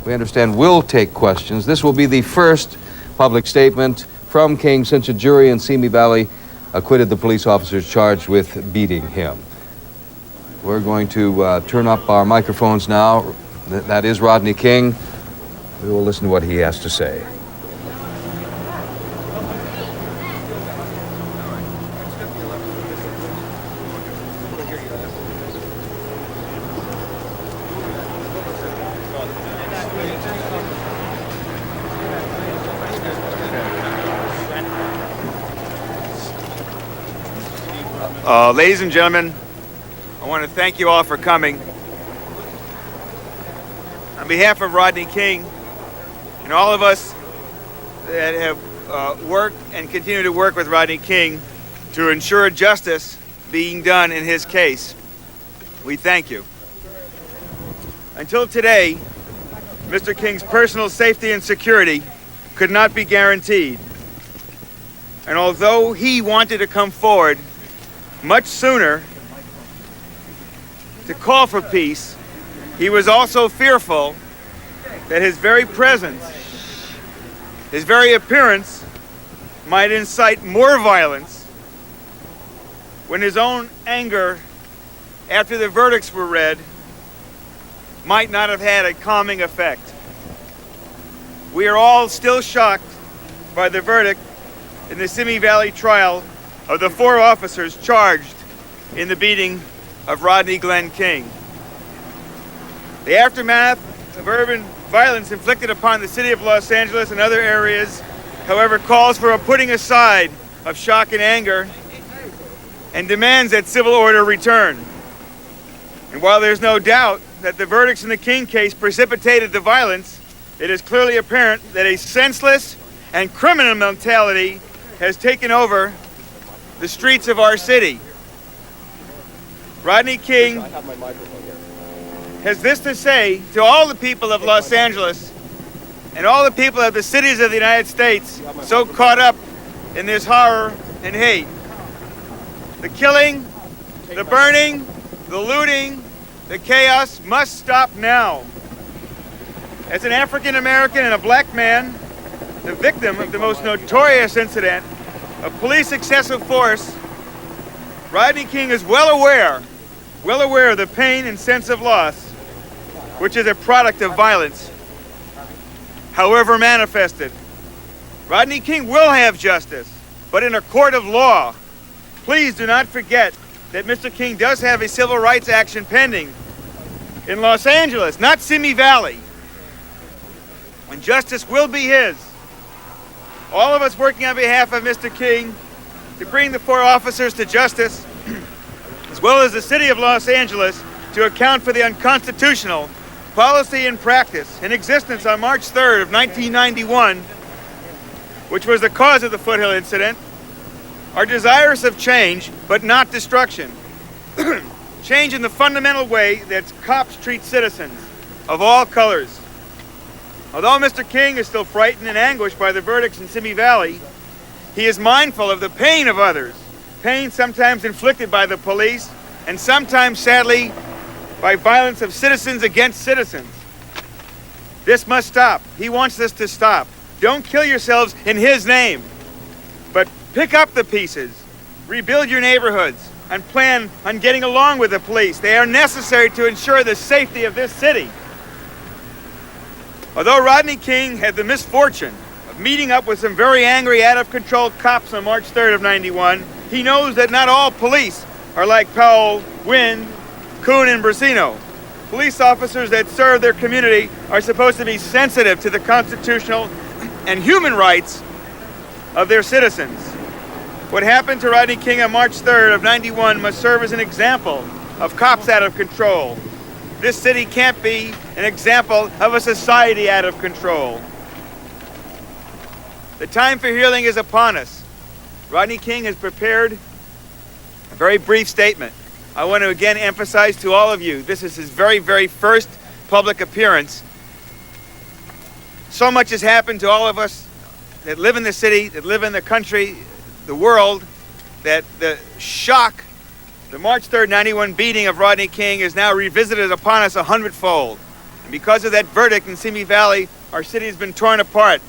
we understand, will take questions. This will be the first public statement from King since a jury in Simi Valley acquitted the police officers charged with beating him. We're going to turn up our microphones now. That is Rodney King. We will listen to what he has to say. Ladies and gentlemen, I want to thank you all for coming. On behalf of Rodney King and all of us that have worked and continue to work with Rodney King to ensure justice being done in his case, we thank you. Until today, Mr. King's personal safety and security could not be guaranteed. And although he wanted to come forward much sooner to call for peace, he was also fearful that his very presence, his very appearance, might incite more violence when his own anger after the verdicts were read might not have had a calming effect. We are all still shocked by the verdict in the Simi Valley trial of the 4 officers charged in the beating of Rodney Glenn King. The aftermath of urban violence inflicted upon the city of Los Angeles and other areas, however, calls for a putting aside of shock and anger and demands that civil order return. And while there's no doubt that the verdicts in the King case precipitated the violence, it is clearly apparent that a senseless and criminal mentality has taken over the streets of our city. Rodney King has this to say to all the people of Los Angeles and all the people of the cities of the United States so caught up in this horror and hate. The killing, the burning, the looting, the chaos must stop now. As an African American and a black man, the victim of the most notorious incident of police excessive force, Rodney King is well aware of the pain and sense of loss, which is a product of violence, however manifested. Rodney King will have justice, but in a court of law. Please do not forget that Mr. King does have a civil rights action pending in Los Angeles, not Simi Valley. And justice will be his. All of us working on behalf of Mr. King to bring the 4 officers to justice, as well as the city of Los Angeles, to account for the unconstitutional policy and practice in existence on March 3rd of 1991, which was the cause of the Foothill incident, are desirous of change, but not destruction. Change in the fundamental way that cops treat citizens of all colors. Although Mr. King is still frightened and anguished by the verdicts in Simi Valley, he is mindful of the pain of others, pain sometimes inflicted by the police, and sometimes, sadly, by violence of citizens against citizens. This must stop. He wants this to stop. Don't kill yourselves in his name, but pick up the pieces, rebuild your neighborhoods, and plan on getting along with the police. They are necessary to ensure the safety of this city. Although Rodney King had the misfortune of meeting up with some very angry, out-of-control cops on March 3rd of 91, he knows that not all police are like Powell, Wynn, Kuhn, and Brasino. Police officers that serve their community are supposed to be sensitive to the constitutional and human rights of their citizens. What happened to Rodney King on March 3rd of 91 must serve as an example of cops out of control. This city can't be an example of a society out of control. The time for healing is upon us. Rodney King has prepared a very brief statement. I want to again emphasize to all of you, this is his very, very first public appearance. So much has happened to all of us that live in the city, that live in the country, the world, that the shock, the March 3rd, 91 beating of Rodney King is now revisited upon us 100-fold. Because of that verdict in Simi Valley, our city has been torn apart.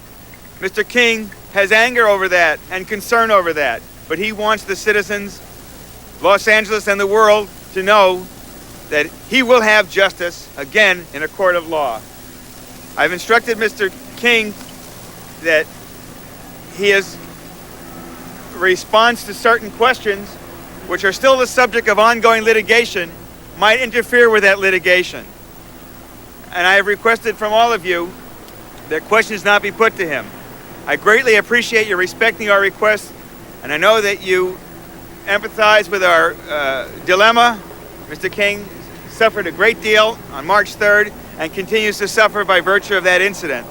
Mr. King has anger over that and concern over that, but he wants the citizens, Los Angeles and the world, to know that he will have justice again in a court of law. I've instructed Mr. King that his response to certain questions, which are still the subject of ongoing litigation, might interfere with that litigation. And I have requested from all of you that questions not be put to him. I greatly appreciate you respecting our request, and I know that you empathize with our dilemma. Mr. King suffered a great deal on March 3rd and continues to suffer by virtue of that incident.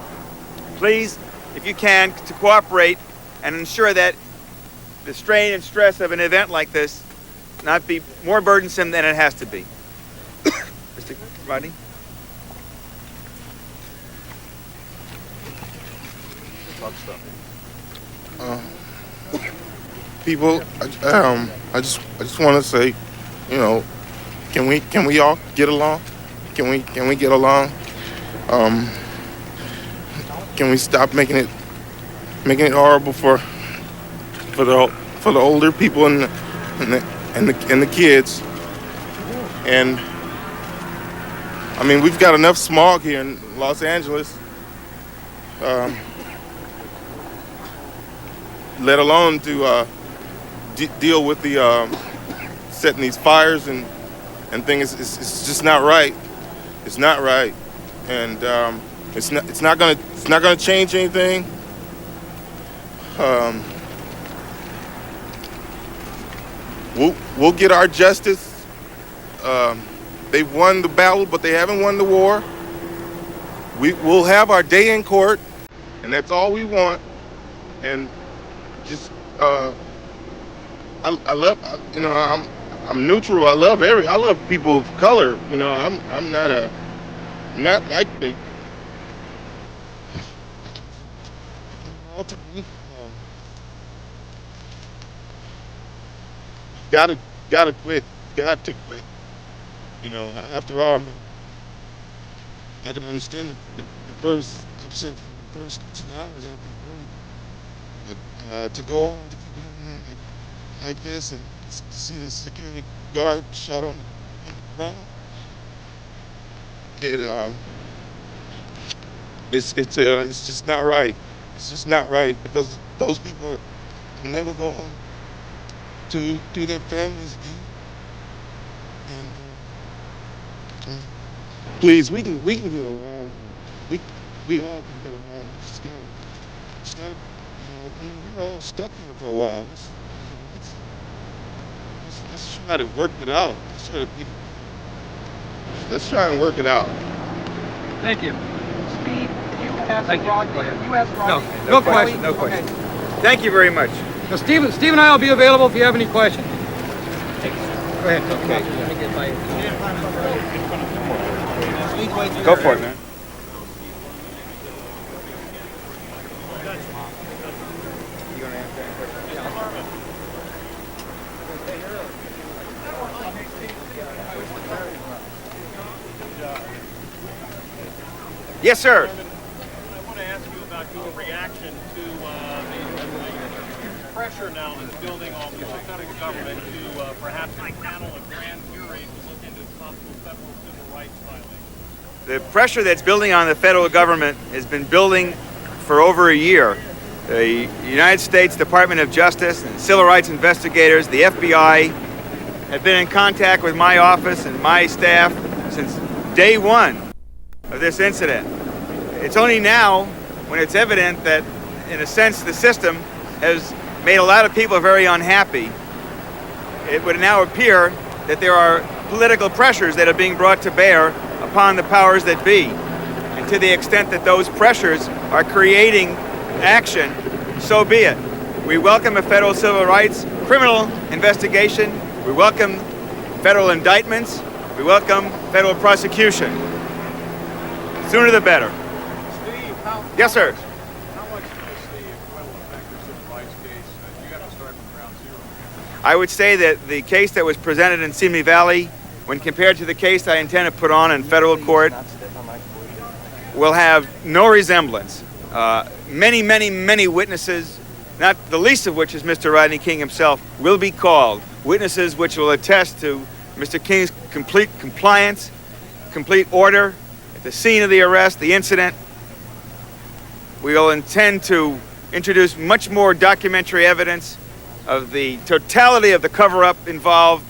Please, if you can, to cooperate and ensure that the strain and stress of an event like this not be more burdensome than it has to be. Mr. Rodney? People, I just want to say, you know, can we all get along? Can we get along? Can we stop making it horrible for the older people and the kids? And I mean, we've got enough smog here in Los Angeles. Let alone to deal with the setting these fires and things. It's just not right. It's not right, and it's not gonna change anything. We'll get our justice. They've won the battle, but they haven't won the war. We'll have our day in court, and that's all we want. And just I love, you know, I'm neutral. I love people of color. You know, I'm not like the gotta quit. Got to quit. You know, after all, I can understand the first 2 hours to go on like this and see the security guard shot on the ground. It's just not right. It's just not right, because those people are never going to do their families again. And please, we can get around. We all can get around. Just gotta, we're all stuck here for a while. Let's try to work it out. Let's try and work it out. Thank you. Steve, you asked Thank you. Rodney. You asked Rodney. No question. No Okay. question. Thank you very much. So Steve and I will be available if you have any questions. Go ahead. Go for it, man. Yes, sir. I want to ask you about your reaction to the pressure now that's building on the federal government to perhaps panel a grand jury to look into possible federal civil rights violations. The pressure that's building on the federal government has been building for over a year. The United States Department of Justice and civil rights investigators, the FBI, have been in contact with my office and my staff since day one of this incident. It's only now, when it's evident that, in a sense, the system has made a lot of people very unhappy, it would now appear that there are political pressures that are being brought to bear upon the powers that be. And to the extent that those pressures are creating action, so be it. We welcome a federal civil rights criminal investigation. We welcome federal indictments. We welcome federal prosecution. Sooner the better. Steve, Yes, sir. how much does the will affect the civil rights case? You got to start from ground zero. I would say that the case that was presented in Simi Valley, when compared to the case I intend to put on in federal court, will have no resemblance. Many witnesses, not the least of which is Mr. Rodney King himself, will be called. Witnesses which will attest to Mr. King's complete compliance, complete order at the scene of the arrest, the incident. We will intend to introduce much more documentary evidence of the totality of the cover-up involved,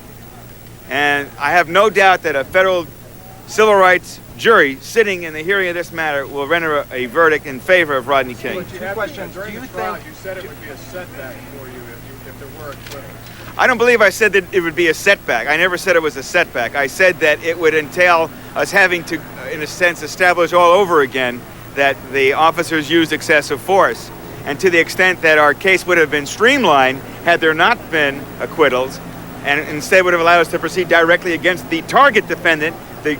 and I have no doubt that a federal civil rights jury sitting in the hearing of this matter will render a verdict in favor of Rodney King. Two questions. During Do you the trial, think you said it would be a setback for you if there were acquittals. I don't believe I said that it would be a setback. I never said it was a setback. I said that it would entail us having to, in a sense, establish all over again that the officers used excessive force. And to the extent that our case would have been streamlined had there not been acquittals, and instead would have allowed us to proceed directly against the target defendant, the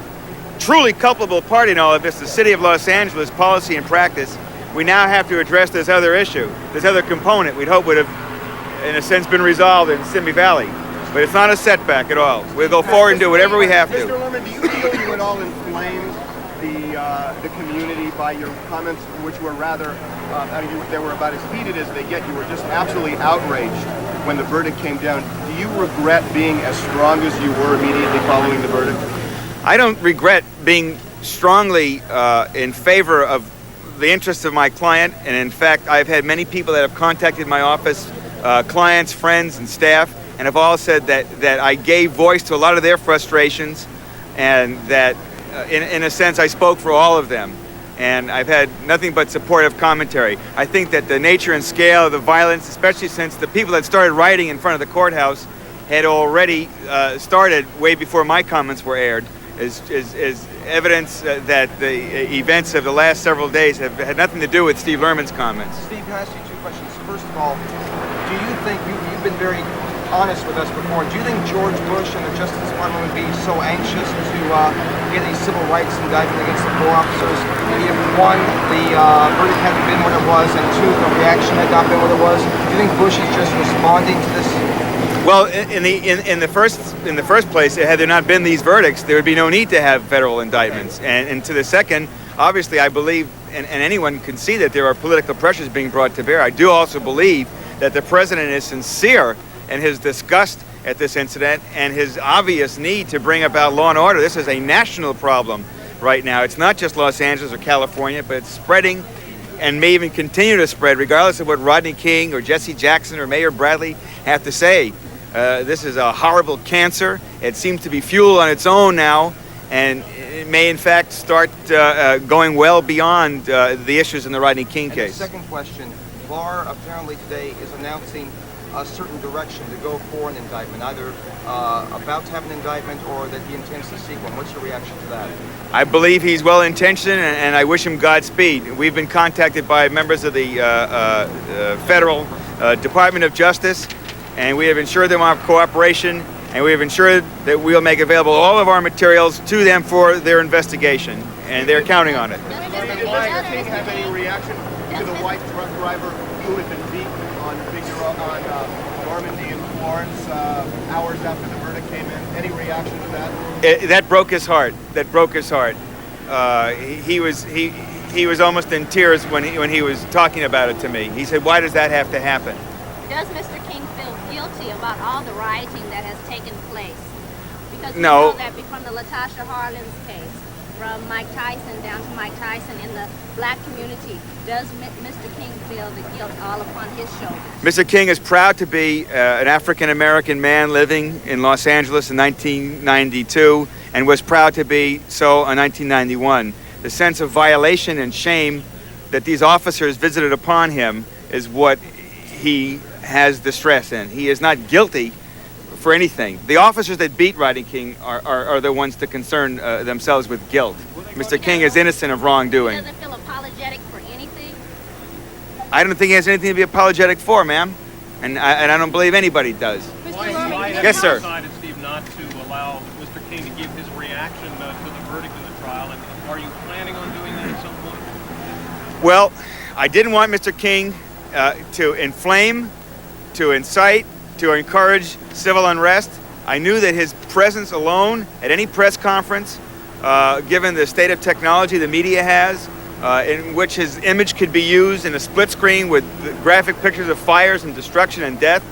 truly culpable party in all of this, the City of Los Angeles policy and practice, we now have to address this other issue, this other component we'd hope would have, in a sense, been resolved in Simi Valley. But it's not a setback at all. We'll go forward and do whatever we have Mr. to. Lerman, do you feel you at all inflamed the community by your comments, which were rather, they were about as heated as they get. You were just absolutely outraged when the verdict came down. Do you regret being as strong as you were immediately following the verdict? I don't regret being strongly in favor of the interests of my client, and in fact, I've had many people that have contacted my office, clients, friends, and staff, and have all said that I gave voice to a lot of their frustrations, and that in a sense I spoke for all of them. And I've had nothing but supportive commentary. I think that the nature and scale of the violence, especially since the people that started rioting in front of the courthouse had already started way before my comments were aired, is evidence that the events of the last several days have had nothing to do with Steve Lerman's comments. Steve, can I ask you two questions? First of all, do you think, you've been very honest with us before, do you think George Bush and the Justice Department would be so anxious to get a civil rights indictment against the four officers if one, the verdict hadn't been what it was, and two, the reaction had not been what it was? Do you think Bush is just responding to this? Well, in the first place, had there not been these verdicts, there would be no need to have federal indictments. And to the second, obviously, I believe, and anyone can see that there are political pressures being brought to bear. I do also believe that the president is sincere in his disgust at this incident and his obvious need to bring about law and order. This is a national problem right now. It's not just Los Angeles or California, but it's spreading and may even continue to spread, regardless of what Rodney King or Jesse Jackson or Mayor Bradley have to say. This is a horrible cancer. It seems to be fueled on its own now, and it may in fact start going well beyond the issues in the Rodney King case. The second question, Barr apparently today is announcing a certain direction to go for an indictment, either about to have an indictment or that he intends to seek one. What's your reaction to that? I believe he's well-intentioned, and I wish him Godspeed. We've been contacted by members of the Federal Department of Justice, and we have ensured them our cooperation, and we have ensured that we'll make available all of our materials to them for their investigation, and they're counting on it. Did Mr. King have any reaction to the white truck driver who had been beaten on Normandy and Florence hours after the verdict came in? Any reaction to that? That broke his heart. That broke his heart. He was almost in tears when he was talking about it to me. He said, "Why does that have to happen?" Does Mr. King feel guilty about all the rioting that has taken place? Because we No. know that from the Latasha Harlins case, from Mike Tyson down to Mike Tyson in the black community, does Mr. King feel the guilt all upon his shoulders? Mr. King is proud to be an African-American man living in Los Angeles in 1992 and was proud to be so in 1991. The sense of violation and shame that these officers visited upon him is what he has distress in. He is not guilty for anything. The officers that beat Rodney King are the ones to concern themselves with guilt. Mr. King is innocent of wrongdoing. He doesn't feel apologetic for anything? I don't think he has anything to be apologetic for, ma'am. And I don't believe anybody does. Why have Yes, you sir. decided, Steve, not to allow Mr. King to give his reaction to the verdict in the trial? And are you planning on doing that at some point? Well, I didn't want Mr. King to inflame, to incite, to encourage civil unrest. I knew that his presence alone at any press conference given the state of technology the media has, in which his image could be used in a split screen with graphic pictures of fires and destruction and death.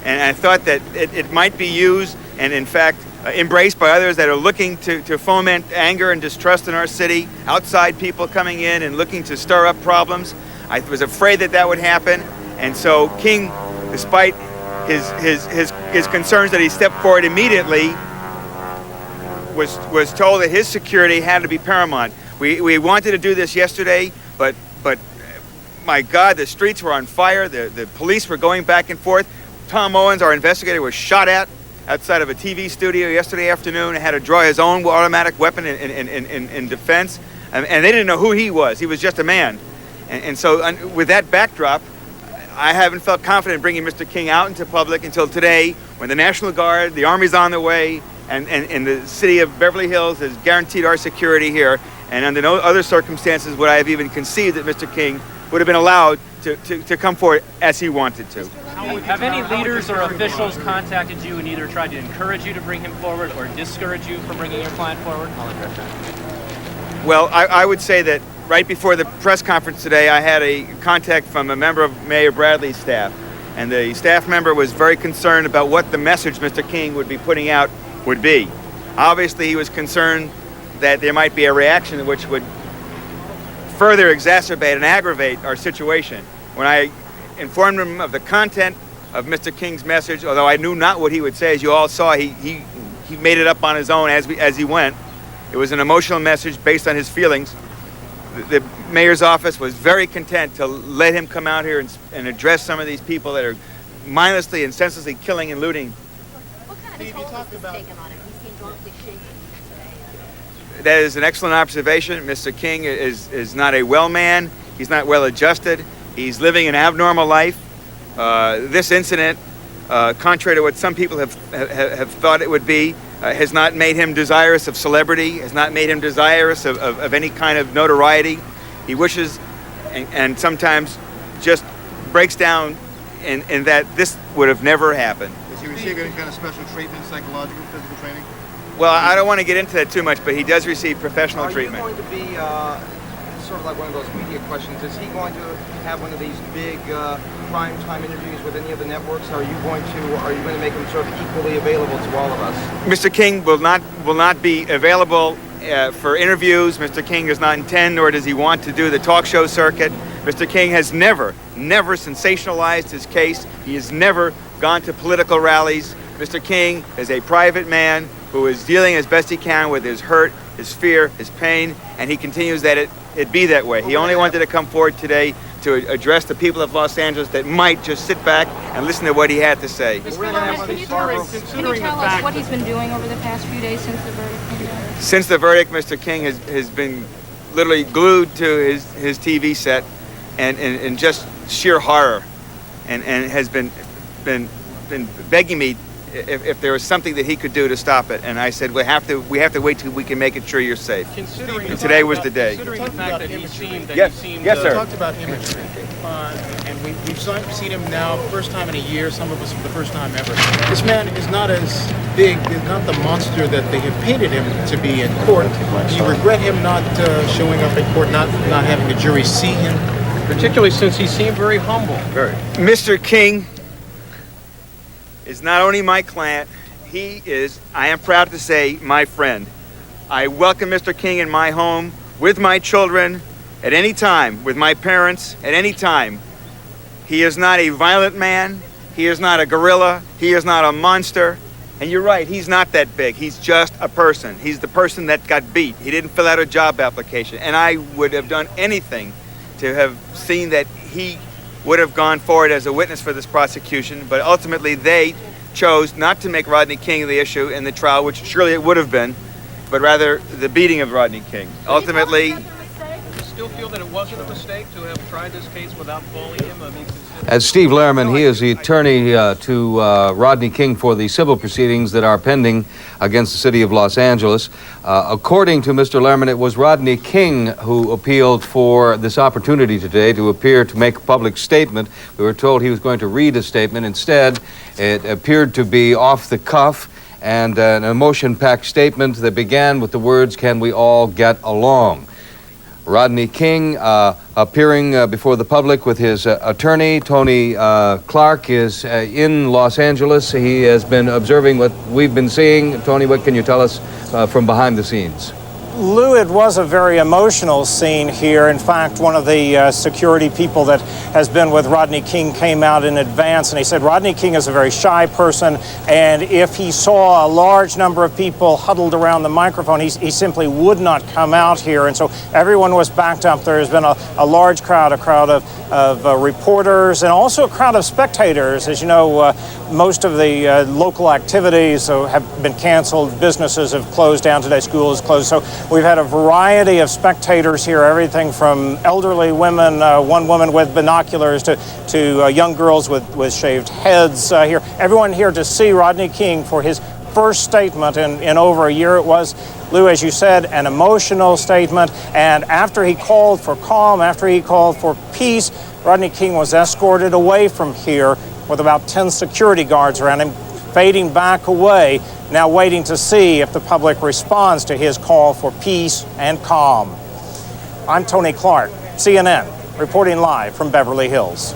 And I thought that it might be used and, in fact, embraced by others that are looking to foment anger and distrust in our city, outside people coming in and looking to stir up problems. I was afraid that that would happen. And so King, despite his concerns that he stepped forward immediately, was told that his security had to be paramount. We wanted to do this yesterday, but my God, the streets were on fire. The police were going back and forth. Tom Owens, our investigator, was shot at outside of a TV studio yesterday afternoon and had to draw his own automatic weapon in defense. And they didn't know who he was. He was just a man. And so with that backdrop, I haven't felt confident in bringing Mr. King out into public until today, when the National Guard, the Army's on their way, and the city of Beverly Hills has guaranteed our security here. And under no other circumstances would I have even conceived that Mr. King would have been allowed to come forward as he wanted to. Have any leaders or officials contacted you and either tried to encourage you to bring him forward or discourage you from bringing your client forward? I'll address that. Well, I would say that right before the press conference today, I had a contact from a member of Mayor Bradley's staff. And the staff member was very concerned about what the message Mr. King would be putting out would be. Obviously, he was concerned that there might be a reaction which would further exacerbate and aggravate our situation. When I informed him of the content of Mr. King's message, although I knew not what he would say, as you all saw, he made it up on his own as he went. It was an emotional message based on his feelings. The mayor's office was very content to let him come out here and address some of these people that are mindlessly and senselessly killing and looting. What kind of toll has this taken on him? He seemed awfully shaky today. That is an excellent observation. Mr. King is not a well man. He's not well adjusted. He's living an abnormal life. This incident, contrary to what some people have thought it would be, has not made him desirous of celebrity, has not made him desirous of any kind of notoriety. He wishes and sometimes just breaks down in that this would have never happened. Does he receive any kind of special treatment, psychological, physical training? Well, I don't want to get into that too much, but he does receive professional treatment. Are you going to be sort of like one of those media questions? Is he going to have one of these big prime time interviews with any of the networks? Are you going to make him sort of equally available to all of us? Mr. King will not be available for interviews. Mr. King does not intend, nor does he want to do the talk show circuit. Mr. King has never sensationalized his case. He has never gone to political rallies. Mr. King is a private man who is dealing as best he can with his hurt, his fear, his pain, and he continues that it be that way. He only wanted to come forward today to address the people of Los Angeles that might just sit back and listen to what he had to say. Mr. Lawrence, can you tell us what he's been doing over the past few days since the verdict came down? Since the verdict, Mr. King has been literally glued to his TV set and just sheer horror, and has been begging me if there was something that he could do to stop it. And I said, we have to wait till we can make it sure you're safe. And today was the day. Considering the fact that he seemed Yes, sir. We talked about imagery, and we've seen him now, first time in a year, some of us for the first time ever. This man is not as big, is not the monster that they have painted him to be in court. Do you regret him not showing up in court, not having the jury see him? Particularly since he seemed very humble. Mr. King is not only my client, he is, I am proud to say, my friend. I welcome Mr. King in my home with my children at any time, with my parents at any time. He is not a violent man. He is not a gorilla. He is not a monster. And you're right, he's not that big. He's just a person. He's the person that got beat. He didn't fill out a job application. And I would have done anything to have seen that he would have gone forward as a witness for this prosecution, but ultimately they chose not to make Rodney King the issue in the trial, which surely it would have been, but rather the beating of Rodney King. Ultimately, Do you still feel that it wasn't a mistake to have tried this case without calling him? As Steve Lehrman, he is the attorney to Rodney King for the civil proceedings that are pending against the city of Los Angeles. According to Mr. Lehrman, it was Rodney King who appealed for this opportunity today to appear to make a public statement. We were told he was going to read a statement. Instead, it appeared to be off the cuff, and an emotion-packed statement that began with the words, "Can we all get along?" Rodney King, appearing before the public with his attorney, Tony Clark, is in Los Angeles. He has been observing what we've been seeing. Tony, what can you tell us from behind the scenes? Lou, it was a very emotional scene here. In fact, one of the security people that has been with Rodney King came out in advance, and he said Rodney King is a very shy person, and if he saw a large number of people huddled around the microphone, he simply would not come out here. And so everyone was backed up. There's been a large crowd, of reporters, and also a crowd of spectators. As you know, most of the local activities have been canceled. Businesses have closed down today. School is closed. So we've had a variety of spectators here, everything from elderly women, one woman with binoculars, to young girls with shaved heads here. Everyone here to see Rodney King for his first statement in over a year. It was, Lou, as you said, an emotional statement. And after he called for calm, after he called for peace, Rodney King was escorted away from here with about 10 security guards around him, fading back away, now waiting to see if the public responds to his call for peace and calm. I'm Tony Clark, CNN, reporting live from Beverly Hills.